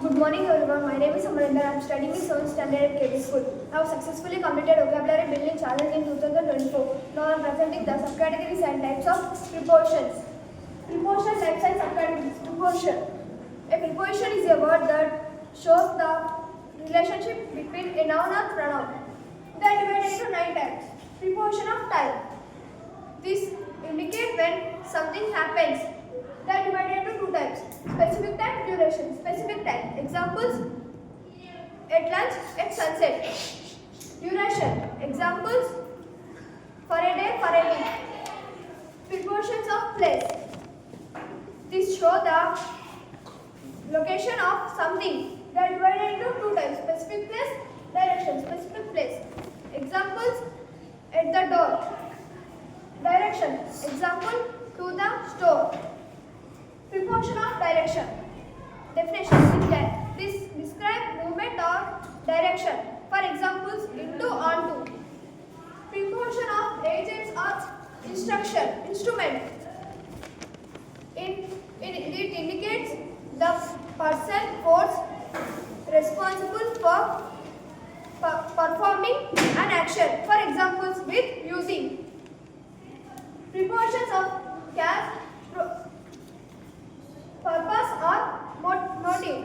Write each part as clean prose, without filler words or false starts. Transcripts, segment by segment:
Good morning everyone. My name is Amarinder. I am studying in 7th standard at KB School. I have successfully completed vocabulary building challenge in 2024. Now I am presenting the subcategories and types of prepositions. Preposition types and subcategories. Preposition. A preposition is a word that shows the relationship between a noun or pronoun. They are divided into 9 types. Preposition of type. This indicates when something happens. They are divided into 2 types. Specific time, duration. Specific time. Examples: at lunch, at sunset. Duration. Examples: for a day, for a week. Prepositions of place. These show the location of something. They are divided into 2 types. Specific place, direction. Specific place. Examples: at the door. Direction. Example: to the store. Preposition of direction. Definition. This describes movement or direction. For examples: into, onto. Preposition of agents or instrument. It indicates the person, force responsible for performing an action. For examples: with, using. Prepositions of cash, purpose or motive.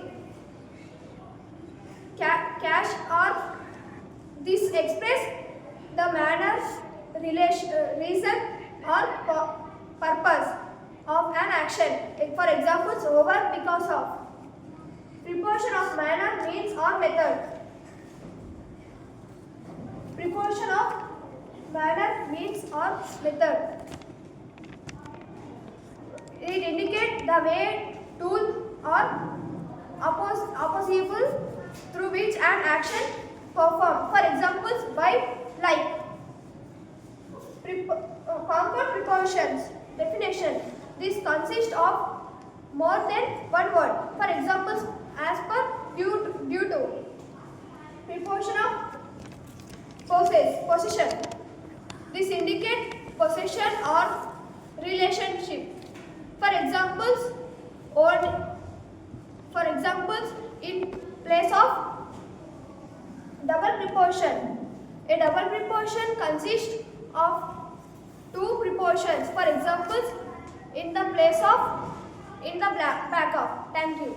Cash or this express the manner, reason or purpose of an action. For examples: over, because of. Preposition of manner, means or method. Preposition of manner, means or method. It indicates the way, tool or opposable through which an action performed. For examples: by, like. Compound prepositions. Definition. This consists of more than one word. For examples: as per, due to. Preposition of possession. This indicates possession or relationship. For examples: in place of double preposition. A double preposition consists of 2 prepositions. For examples: in the place of, in the back of. Thank you.